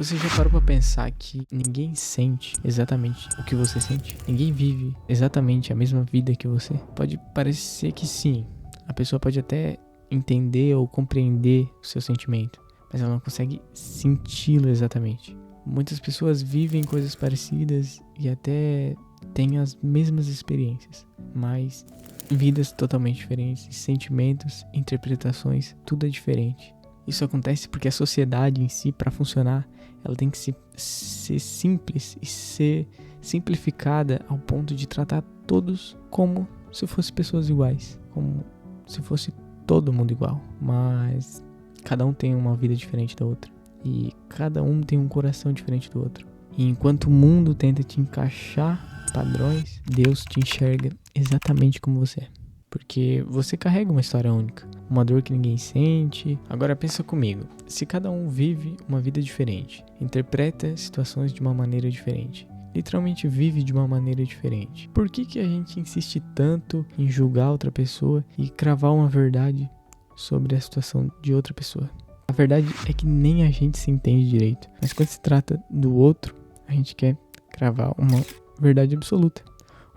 Você já parou pra pensar que ninguém sente exatamente o que você sente? Ninguém vive exatamente a mesma vida que você? Pode parecer que sim, a pessoa pode até entender ou compreender o seu sentimento, mas ela não consegue senti-lo exatamente. Muitas pessoas vivem coisas parecidas e até têm as mesmas experiências, mas vidas totalmente diferentes, sentimentos, interpretações, tudo é diferente. Isso acontece porque a sociedade em si, para funcionar, ela tem que ser simples e ser simplificada ao ponto de tratar todos como se fossem pessoas iguais, como se fosse todo mundo igual. Mas cada um tem uma vida diferente da outra e cada um tem um coração diferente do outro. E enquanto o mundo tenta te encaixar padrões, Deus te enxerga exatamente como você é. Porque você carrega uma história única, uma dor que ninguém sente. Agora pensa comigo, se cada um vive uma vida diferente, interpreta situações de uma maneira diferente, literalmente vive de uma maneira diferente, por que a gente insiste tanto em julgar outra pessoa e cravar uma verdade sobre a situação de outra pessoa? A verdade é que nem a gente se entende direito, mas quando se trata do outro, a gente quer cravar uma verdade absoluta,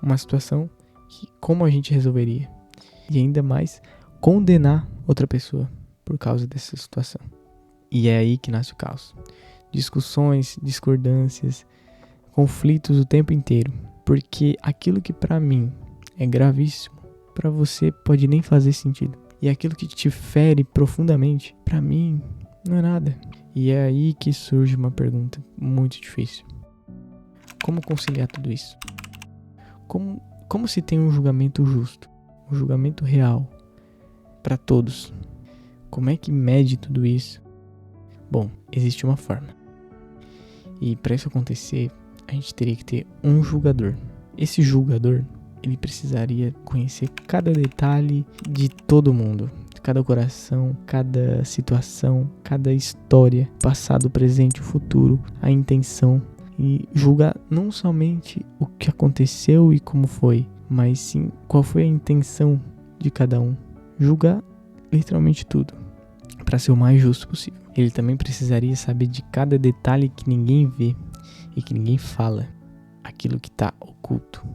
uma situação que como a gente resolveria. E ainda mais condenar outra pessoa por causa dessa situação. E é aí que nasce o caos. Discussões, discordâncias, conflitos o tempo inteiro. Porque aquilo que pra mim é gravíssimo, pra você pode nem fazer sentido. E aquilo que te fere profundamente, pra mim não é nada. E é aí que surge uma pergunta muito difícil. Como conciliar tudo isso? Como se tem um julgamento justo? Um julgamento real para todos. Como é que mede tudo isso? Bom, existe uma forma. E para isso acontecer, a gente teria que ter um julgador. Esse julgador, ele precisaria conhecer cada detalhe de todo mundo, cada coração, cada situação, cada história, passado, presente, o futuro, a intenção, e julgar não somente o que aconteceu e como foi, mas sim qual foi a intenção de cada um. Julgar literalmente tudo, para ser o mais justo possível. Ele também precisaria saber de cada detalhe que ninguém vê e que ninguém fala, aquilo que está oculto.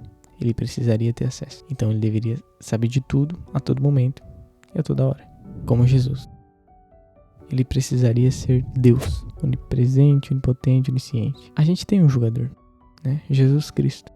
Ele precisaria ter acesso. Então ele deveria saber de tudo, a todo momento e a toda hora, como Jesus. Ele precisaria ser Deus, onipresente, onipotente, onisciente. A gente tem um julgador, né? Jesus Cristo.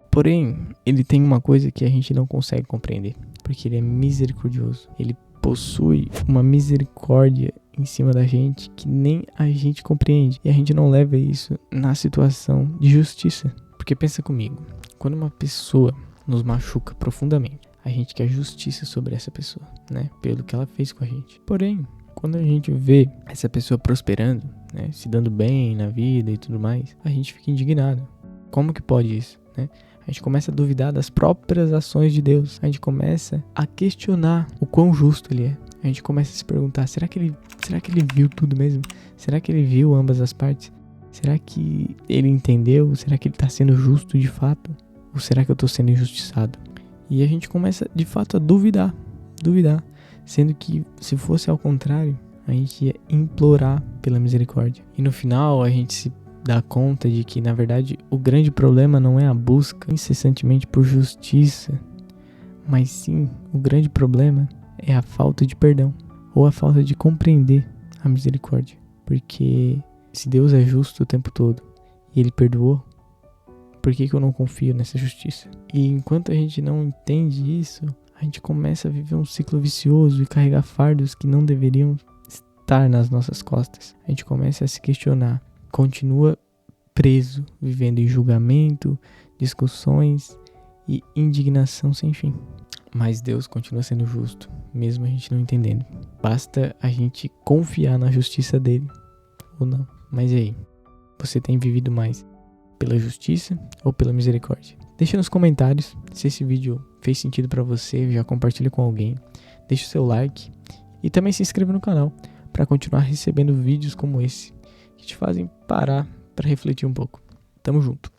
Porém, ele tem uma coisa que a gente não consegue compreender, porque ele é misericordioso. Ele possui uma misericórdia em cima da gente que nem a gente compreende. E a gente não leva isso na situação de justiça. Porque pensa comigo, quando uma pessoa nos machuca profundamente, a gente quer justiça sobre essa pessoa, né? Pelo que ela fez com a gente. Porém, quando a gente vê essa pessoa prosperando, né? Se dando bem na vida e tudo mais, a gente fica indignado. Como que pode isso, né? A gente começa a duvidar das próprias ações de Deus. A gente começa a questionar o quão justo ele é. A gente começa a se perguntar, será que ele viu tudo mesmo? Será que ele viu ambas as partes? Será que ele entendeu? Será que ele está sendo justo de fato? Ou será que eu estou sendo injustiçado? E a gente começa de fato a duvidar. Sendo que se fosse ao contrário, a gente ia implorar pela misericórdia. E no final a gente se dá conta de que, na verdade, o grande problema não é a busca incessantemente por justiça, mas sim, o grande problema é a falta de perdão, ou a falta de compreender a misericórdia. Porque se Deus é justo o tempo todo, e Ele perdoou, por que eu não confio nessa justiça? E enquanto a gente não entende isso, a gente começa a viver um ciclo vicioso e carregar fardos que não deveriam estar nas nossas costas. A gente começa a se questionar, continua preso, vivendo em julgamento, discussões e indignação sem fim. Mas Deus continua sendo justo, mesmo a gente não entendendo. Basta a gente confiar na justiça dele, ou não. Mas e aí? Você tem vivido mais pela justiça ou pela misericórdia? Deixa nos comentários se esse vídeo fez sentido pra você, já compartilha com alguém. Deixa o seu like e também se inscreva no canal para continuar recebendo vídeos como esse, que te fazem parar para refletir um pouco. Tamo junto.